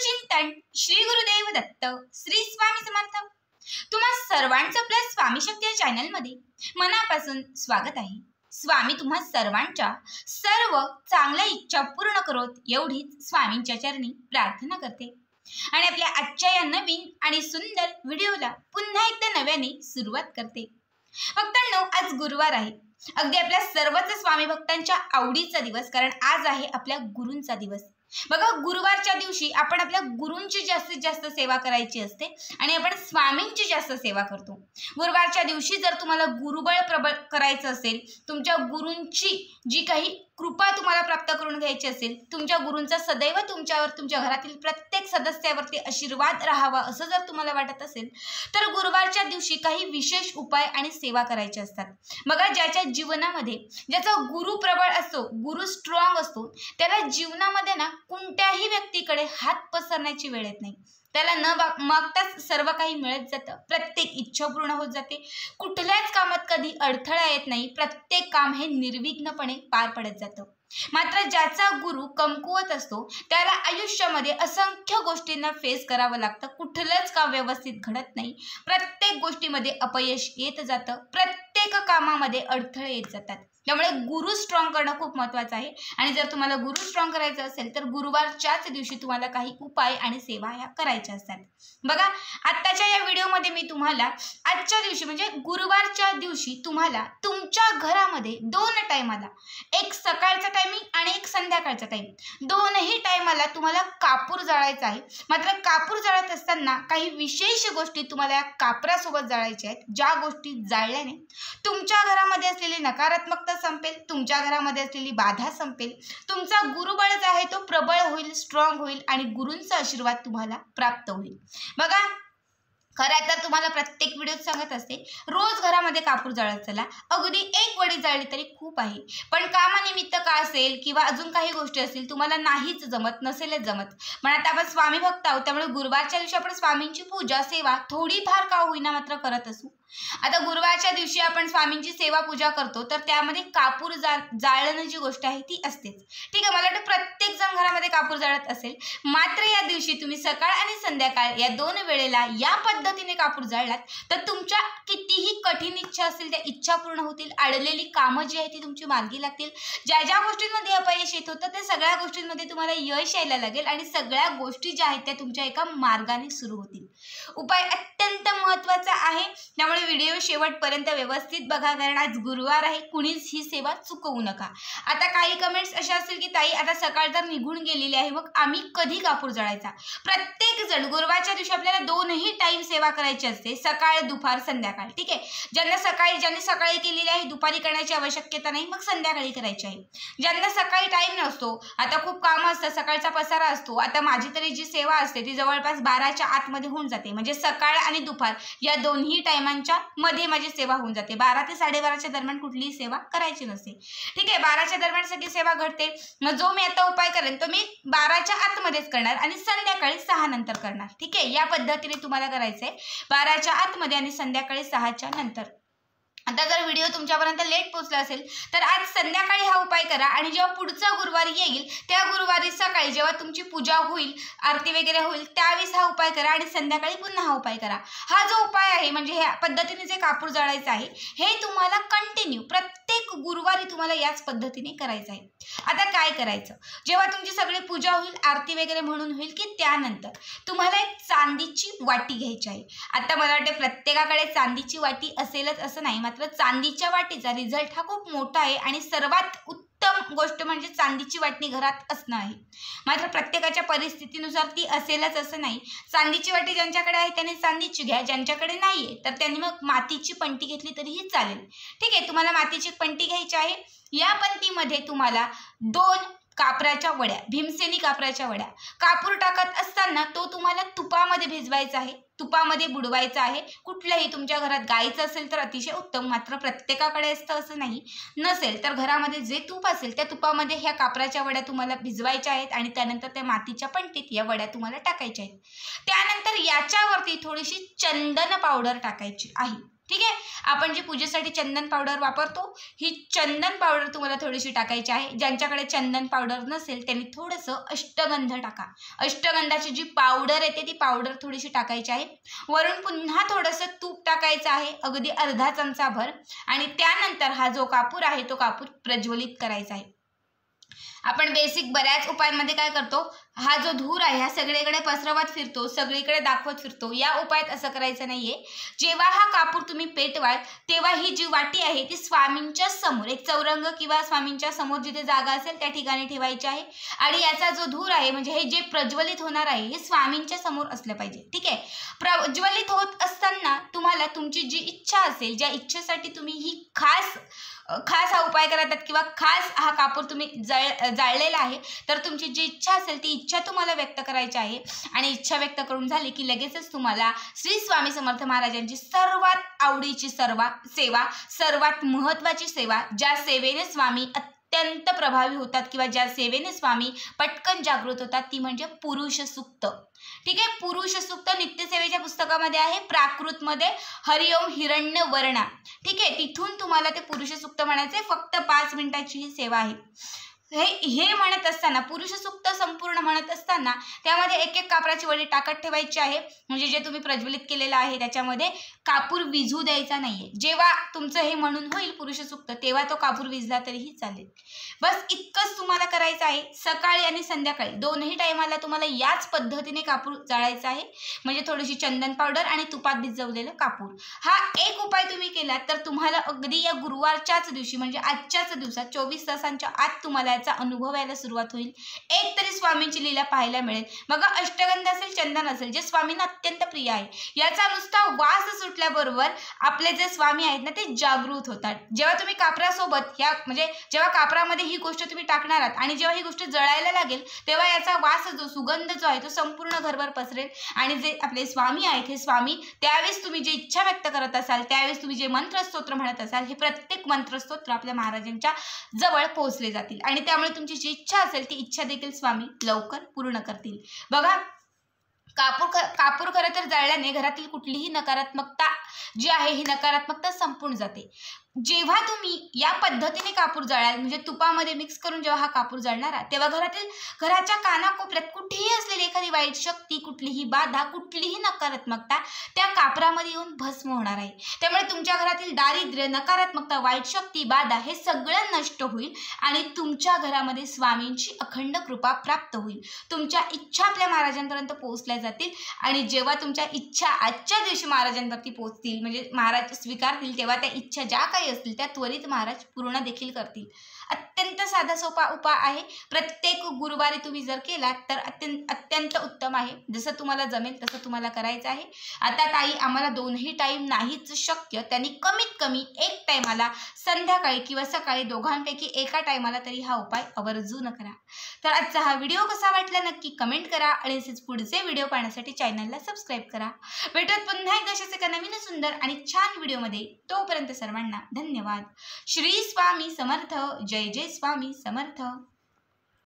गुरुचिंतन श्री गुरुदेव दत्त श्री स्वामी समर्थ। तुम्हा सर्वांचं आपल्या स्वामी शक्ती या चॅनल मध्ये मनापासून स्वागत आहे। स्वामी तुम्हा सर्वांच्या सर्व चांगल्या इच्छा पूर्ण करोत एवढीच स्वामींच्या चरणी प्रार्थना करते आणि आपल्या आजच्या या नवीन आणि सुंदर व्हिडिओला पुन्हा एकदा नव्याने सुरुवात करते। भक्तांनो, आज गुरुवार आहे, अगदी आपल्या सर्वच स्वामी भक्तांच्या आवडीचा दिवस, कारण आज आहे आपल्या गुरूंचा दिवस। बघा, गुरुवारच्या दिवशी आपण आपल्या गुरूंची जास्तीत जास्त सेवा करायची असते आणि आपण स्वामींची जास्त सेवा करतो। गुरुवारच्या दिवशी जर तुम्हाला गुरुबळ प्रबळ करायचं असेल, तुमच्या गुरूंची जी काही कृपा तुम्हाला प्राप्त करून घ्यायची असेल, तुमच्या गुरूंचा सदैव तुमच्यावर, तुमच्या घरातील प्रत्येक सदस्यावरती आशीर्वाद राहावा असं जर तुम्हाला वाटत असेल, तर गुरुवारच्या दिवशी काही विशेष उपाय आणि सेवा करायचे असतात। बघा, ज्याच्या जीवनामध्ये ज्याचा गुरु प्रबळ असतो, गुरु स्ट्रॉंग असतो, त्याला जीवनामध्ये ना कोणत्याही व्यक्तीकडे हात पसरण्याची वेळ येत नाही। त्याला न मागताच सर्व काही मिळत जातं, प्रत्येक इच्छा पूर्ण होत जाते, कुठल्याच कामात कधी अडथळा येत नाही, प्रत्येक काम हे निर्विघ्नपणे पार पडत जातं। मात्र ज्याचा गुरु कमकुवत असतो, त्याला आयुष्यामध्ये असंख्य गोष्टींना फेस करावं लागतं, कुठलंच काम व्यवस्थित घडत नाही, प्रत्येक गोष्टीमध्ये अपयश येत जातं, प्रत्येक कामामध्ये अडथळे येत जातात। त्यामुळे गुरु स्ट्रॉंग करणं खूप महत्त्वाचं आहे आणि जर तुम्हाला गुरु स्ट्रॉंग करायचं असेल तर गुरुवारच्याच दिवशी तुम्हाला काही उपाय आणि सेवा ह्या करायच्या असतात। बघा, आत्ताच्या या व्हिडिओमध्ये मी तुम्हाला आजच्या दिवशी म्हणजे गुरुवारच्या दिवशी तुम्हाला तुमच्या घरामध्ये दोन टायमाला, एक सकाळचा टायमिंग आणि एक संध्याकाळचा टाइम, दोनही टायमाला तुम्हाला कापूर जाळायचा आहे। मात्र कापूर जाळत असताना काही विशेष गोष्टी तुम्हाला या कापरासोबत जाळायच्या आहेत, ज्या गोष्टी जाळल्याने तुमच्या घरामध्ये असलेली नकारात्मकता संपेल, तुमच्या घरामध्ये असलेली बाधा संपेल, तुमचा गुरुबळ जो आहे तो प्रबळ होईल, स्ट्रॉंग होईल आणि गुरूंचा आशीर्वाद तुम्हाला प्राप्त होईल। बघा, खरं तर तुम्हाला प्रत्येक व्हिडिओत सांगत असते, रोज घरामध्ये कापूर जाळत चला, अगदी एक वडी जाळली तरी खूप आहे, पण कामानिमित्त का असेल किंवा अजून काही गोष्टी असतील, तुम्हाला नाहीच जमत, नसेलच जमत, पण आता आपण स्वामी भक्त आहोत, त्यामुळे गुरुवारच्या दिवशी आपण स्वामींची पूजा सेवा थोडीफार का होईना मात्र करत असू। आता गुरुवारच्या दिवशी आपण स्वामींची सेवा पूजा करतो, तर त्यामध्ये कापूर जाळणं जी गोष्ट आहे ती असतेच। ठीक आहे, मला वाटतं प्रत्येक जण घरामध्ये कापूर जाळत असेल, मात्र या दिवशी तुम्ही सकाळ आणि संध्याकाळ या दोन वेळेला या पद्धतीने कापूर जाळलात तर तुमच्या कितीही कठीण इच्छा असतील त्या इच्छा पूर्ण होतील, अडलेली कामं जी आहेत ती तुमची मार्गी लागतील, ज्या ज्या गोष्टींमध्ये अपयश येत होतं त्या सगळ्या गोष्टींमध्ये तुम्हाला यश यायला लागेल आणि सगळ्या गोष्टी ज्या आहेत त्या तुमच्या एका मार्गाने सुरू होतील। उपाय अत्यंत महत्त्वाचा आहे, त्यामुळे व्हिडिओ शेवटपर्यंत व्यवस्थित बघा, कारण आज गुरुवार आहे, कुणीच ही सेवा चुकवू नका। आता काही कमेंट्स अशा असतील की ताई आता सकाळ तर निघून गेलेली आहे, मग आम्ही कधी कापूर जाळायचा? प्रत्येक जण गुरुवारच्या दिवशी आपल्याला दोनही टाइम सेवा करायची असते, सकाळ दुपार संध्याकाळ। ठीक आहे, ज्यांनी सकाळी केलेली आहे दुपारी करण्याची आवश्यकता नाही, मग संध्याकाळी करायची आहे। ज्यांना सकाळी टाइम नसतो, आता खूप कामं असतात, सकाळचा पसारा असतो, आता माझी तरी जी सेवा असते ती जवळपास 12च्या आतमध्ये होऊन जाते, म्हणजे सकाळ आणि दुपार या दोन्ही टायमांच्या मध्ये माझी सेवा होऊन जाते। 12 ते 12:30च्या दरम्यान कुठलीही सेवा करायची नसते। ठीक आहे, 12च्या दरम्यान सगळी सेवा घडते, मग जो मी आता उपाय करेन तो मी 12च्या आतमध्येच करणार आणि संध्याकाळी 6 नंतर करणार। ठीक आहे, या पद्धतीने तुम्हाला करायचंय, 12च्या आतमध्ये आणि संध्याकाळी 6च्या नंतर। आता जर व्हिडिओ तुमच्यापर्यंत लेट पोहोचला असेल तर आज संध्याकाळी हा उपाय करा आणि जेव्हा पुढचा गुरुवार येईल त्या गुरुवारी सकाळी जेव्हा तुमची पूजा होईल, आरती वगैरे होईल, त्यावेळेस हा उपाय करा आणि संध्याकाळी पुन्हा हा उपाय करा। हा जो उपाय आहे म्हणजे ह्या पद्धतीने जे कापूर जाळायचं आहे हे तुम्हाला कंटिन्यू प्रत्येक गुरुवारी तुम्हाला याच पद्धतीने करायचं आहे। आता काय करायचं, जेव्हा तुमची सगळी पूजा होईल, आरती वगैरे म्हणून होईल की त्यानंतर तुम्हाला एक चांदीची वाटी घ्यायची आहे। आता मला वाटते प्रत्येकाकडे चांदीची वाटी असेलच असं नाही, मात्र चांदीच्या वाटीचा रिझल्ट हा खूप मोठा आहे आणि सर्वात उत्तम गोष्ट म्हणजे चांदीची वाटी घरात असणं आहे। मात्र प्रत्येकाच्या परिस्थितीनुसार ती असेलच असं नाही, चांदीची वाटी ज्यांच्याकडे आहे त्यांनी चांदीची घ्या, ज्यांच्याकडे नाहीये तर त्यांनी मग मातीची पंटी घेतली तरीही चालेल। ठीक आहे, तुम्हाला मातीची पंटी घ्यायची आहे, या पंटीमध्ये तुम्हाला 2 कापराच्या वड्या, भीमसेनी कापराच्या वड्या, कापूर टाकत असताना तो तुम्हाला तुपामध्ये भिजवायचा आहे, तुपामध्ये बुडवायचा आहे। कुठल्याही तुमच्या घरात गाईचं असेल तर अतिशय उत्तम, मात्र प्रत्येकाकडे असतं असं नाही, नसेल तर घरामध्ये जे तूप असेल त्या तुपामध्ये ह्या कापराच्या वड्या तुम्हाला भिजवायच्या आहेत आणि त्यानंतर त्या मातीच्या पंटीत या वड्या तुम्हाला टाकायच्या आहेत। त्यानंतर याच्यावरती थोडीशी चंदन पावडर टाकायची आहे। ठीक आहे. आपण जी पूजेसाठी चंदन पावडर वापरतो, ही चंदन पावडर तुम्हाला थोडीशी टाकायची आहे. ज्यांच्याकडे चंदन पावडर नसेल त्यांनी थोडंसं अष्टगंध टाका. अष्टगंधाची जी पावडर येते ती पावडर थोडीशी टाकायची आहे. वरून पुन्हा थोडंसं तूप टाकायचं आहे, अगदी अर्धा चमचाभर. आणि त्यानंतर हा जो कापूर आहे तो कापूर प्रज्वलित करायचा आहे. आपण बेसिक बऱ्याच उपायांमध्ये काय करतो, हा जो धूर आहे हा सगळीकडे पसरवत फिरतो, सगळीकडे दाखवत फिरतो. या उपायात असं करायचं नाहीये. जेव्हा हा कापूर तुम्ही पेटवाल तेव्हा ही जी वाटी आहे ती स्वामींच्या समोर, एक चौरंग किंवा स्वामींच्या समोर जिथे जागा असेल त्या ठिकाणी ठेवायची आहे. आणि याचा जो धूर आहे म्हणजे हे जे प्रज्वलित होणार आहे हे स्वामींच्या समोर असलं पाहिजे. ठीक आहे. प्रज्वलित होत असताना तुम्हाला तुमची जी इच्छा असेल, ज्या इच्छेसाठी तुम्ही ही खास हा उपाय करतात किंवा खास हा कापूर तुम्ही जाळलेला आहे, तर तुमची जी इच्छा असेल ती इच्छा तुम्हाला व्यक्त करायची आहे. आणि इच्छा व्यक्त करून झाली की लगेचच तुम्हाला श्री स्वामी समर्थ महाराजांची सर्वात आवडीची सेवा, सर्वात महत्त्वाची सेवा, ज्या सेवेने स्वामी अत्यंत प्रभावी होतात किंवा ज्या सेवेने स्वामी पटकन जागृत होतात, ती म्हणजे पुरुष सूक्त. ठीक आहे. पुरुष सूक्त नित्यसेवेच्या पुस्तकामध्ये आहे, प्राकृतमध्ये हरिओम हिरण्य वर्णा. ठीक आहे. तिथून तुम्हाला ते पुरुष सूक्त म्हणायचे. फक्त 5 मिनिटाची ही सेवा आहे. हे म्हणत असताना, पुरुष सूक्त संपूर्ण म्हणत असताना त्यामध्ये एक एक कापराची वडी टाकत ठेवायची आहे. म्हणजे जे तुम्ही प्रज्वलित केलेलं आहे त्याच्यामध्ये कापूर विझू द्यायचा नाहीये. जेव्हा तुमचं हे म्हणून होईल पुरुष सूक्त तेव्हा तो कापूर विझला तरीही चालेल. बस इतकंच तुम्हाला करायचं आहे. सकाळी आणि संध्याकाळी दोन्ही टायमाला तुम्हाला याच पद्धतीने कापूर जाळायचा आहे. म्हणजे थोडीशी चंदन पावडर आणि तुपात भिजवलेलं कापूर. हा एक उपाय तुम्ही केला तर तुम्हाला अगदी या गुरुवारच्याच दिवशी म्हणजे आजच्याच दिवसात 24 तासांच्या आत तुम्हाला अनुभव यायला सुरुवात होईल. एक तरी स्वामींची लीला पाहायला मिळेल. मग अष्टगंध असेल, चंदन असेल, जे स्वामींना अत्यंत प्रिय आहे, याचा नुसता वास सुटल्याबरोबर आपले जे स्वामी आहेत ना ते जागृत होतात. जेव्हा तुम्ही कापरासोबत म्हणजे जेव्हा कापरामध्ये ही गोष्ट तुम्ही टाकणार आहात आणि जेव्हा ही गोष्ट जळायला लागेल तेव्हा याचा वास जो सुगंध जो आहे तो संपूर्ण घरभर पसरेल. आणि जे आपले स्वामी आहेत हे स्वामी त्यावेळेस तुम्ही जी इच्छा व्यक्त करत असाल, त्यावेळेस तुम्ही जे मंत्रस्तोत्र म्हणत असाल, हे प्रत्येक मंत्रस्तोत्र आपल्या महाराजांच्या जवळ पोहोचले जातील. आणि त्यामुळे तुमची जी इच्छा असेल ती इच्छा देखील स्वामी लवकर पूर्ण करतील. बघा, कापूर खरं तर जाळल्याने घरातील कुठलीही नकारात्मकता जी आहे ही नकारात्मकता संपून जाते. जेव्हा तुम्ही या पद्धतीने कापूर जाळाल म्हणजे तुपामध्ये मिक्स करून जेव्हा हा कापूर जाळणार तेव्हा घराच्या कानाकोपऱ्यात कुठेही असलेली एखादी वाईट शक्ती, कुठलीही बाधा, कुठलीही नकारात्मकता त्या कापरामध्ये येऊन भस्म होणार आहे. त्यामुळे तुमच्या घरातील दारिद्र्य, नकारात्मकता, वाईट शक्ती, बाधा हे सगळं नष्ट होईल आणि तुमच्या घरामध्ये स्वामींची अखंड कृपा प्राप्त होईल. तुमच्या इच्छा आपल्या महाराजांपर्यंत पोहोचल्या जातील. आणि जेव्हा तुमच्या इच्छा आजच्या दिवशी महाराजांवरती पोहोचतील म्हणजे महाराज स्वीकारतील तेव्हा त्या इच्छा ज्या काही असतील त्या त्वरित महाराज पूर्ण देखील करतील. अत्यंत साधा सोपा उपाय आहे. प्रत्येक गुरुवारी तुम्ही जर केला तर अत्यंत उत्तम आहे. जसं तुम्हाला जमेल तसं तुम्हाला करायचं आहे. आता ताई आम्हाला दोन्ही टाइम नाहीच शक्य, त्यांनी कमीत कमी एक टायमाला संध्याकाळी किंवा सकाळी दोघांपैकी एका टायमाला तरी हा उपाय आवर्जून करा. तर आजचा हा व्हिडिओ कसा वाटला नक्की कमेंट करा आणि असेच पुढचे व्हिडिओ पाहण्यासाठी चॅनलला सबस्क्राईब करा. भेटत पुन्हा एक अशाच एका नवीन सुंदर आणि छान व्हिडिओमध्ये. तोपर्यंत सर्वांना धन्यवाद. श्री स्वामी समर्थ. जय जय स्वामी समर्थ.